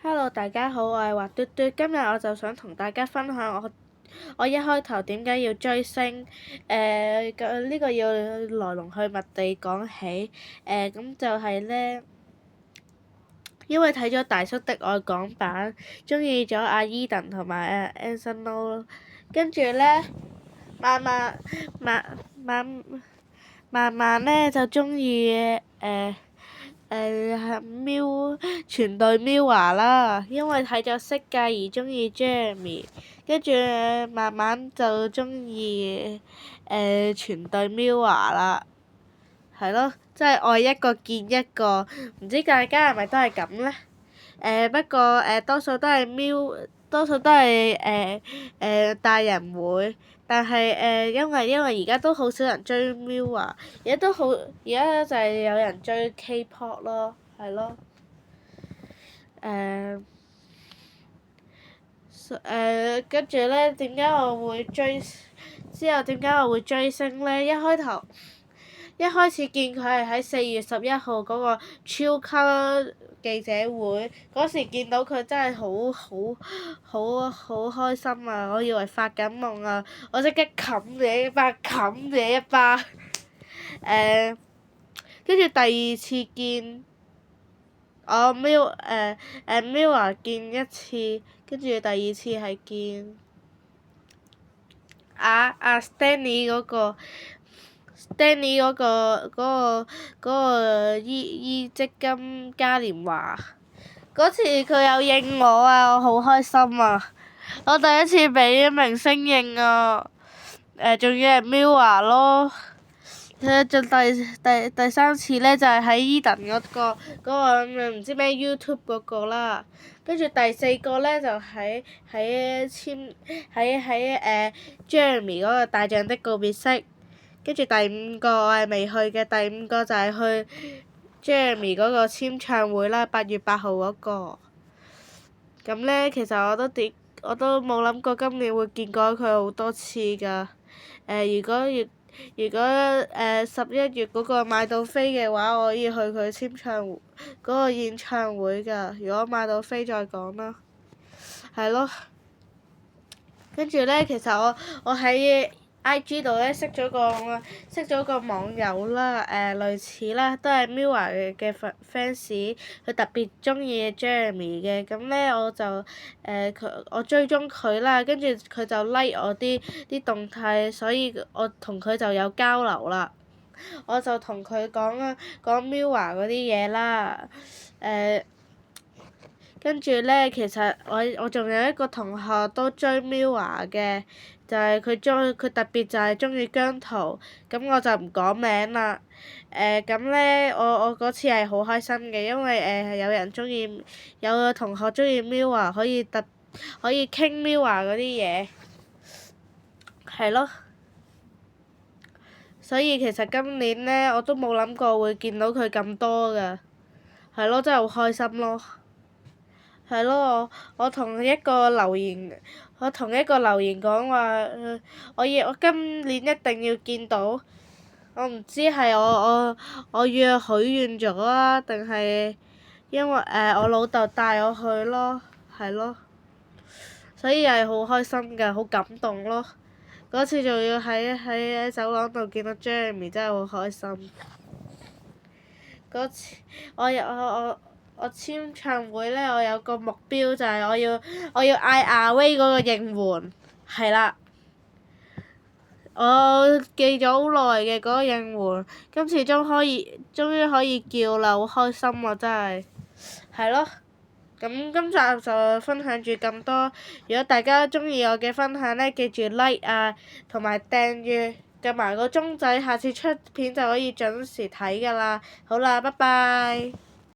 Hello，大家好，我係華嘟嘟。今日我就想同大家分享我一開頭點解要追星。呢個要來龍去脈地講起。咁就係呢，因為睇咗《大叔的愛》港版，中意咗阿 Edan 同埋阿 Anson Lo，跟住呢，慢慢慢慢慢慢呢就中意全隊 MIRROR 啦，因為睇咗色戒而中意 Jeremy，跟住慢慢就中意全隊 MIRROR 啦，係咯，即係愛一個見一個，唔知大家係咪都係咁呢？不過多數都係大人會，但係因為而家都好少人追 MIRROR，而家就係有人追 K-pop 咯，係咯。跟住呢，點解我會追星呢？一開始見佢係喺4月11號嗰個超級記者會，嗰時見到佢真係好開心啊！我以為發緊夢啊，我即刻冚你一巴。跟住第二次見MIRROR 見一次，跟住第二次係見Stanley 嗰個積金嘉年華，嗰次佢有應我啊，我好開心啊！我第一次俾明星應啊，仲要係 MIRROR 咯。第三次呢，就係喺 Edan 嗰個唔知咩 YouTube 嗰個啦，跟住第四個呢，就喺Jeremy 嗰個大象的告別式，跟住第五個我係未去嘅，第五個就係去 Jeremy 嗰個簽唱會啦，8月8號嗰個。咁呢，其實我都冇諗過今年會見過佢好多次㗎。如果11月嗰個買到飛嘅話，我可以去佢嗰個演唱會㗎。如果買到飛再講啦。係咯。跟住呢，其實我喺IG 度呢識咗個網友啦，類似啦，都係 MIRROR 嘅 fans，佢特別中意 Jeremy 嘅，咁呢，我追蹤佢啦，跟住佢就 like 我啲動態，所以我同佢就有交流啦。我就同佢講 MIRROR 嗰啲嘢啦，跟住呢，其實我仲有一個同學都追 MIRROR 嘅，就係佢特別就係中意姜濤，咁我就唔講名啦。咁呢，我嗰次係好開心嘅，因為有個同學中意 MIRROR，可以傾 MIRROR 嗰啲嘢，係咯。所以其實今年呢，我都冇諗過會見到佢咁多㗎，係咯，真係好開心咯。係咯，我同一個留言講話，我今年一定要見到。我唔知係我約許願咗啊，定係因為我老豆帶我去咯，係咯。所以係好開心㗎，好感動咯。嗰次仲要喺走廊度見到 Jeremy，真係好開心。嗰次我簽唱會呢，我有個目標就係我要嗌阿威嗰個應援，係啦。我記咗好耐嘅嗰個應援，今次終於可以叫啦，好開心啊！真係，係咯。咁今集就分享住咁多。如果大家中意我嘅分享呢，記住 like 啊，同埋訂閱，撳埋個鐘仔，下次出片就可以準時睇㗎啦。好啦，拜拜。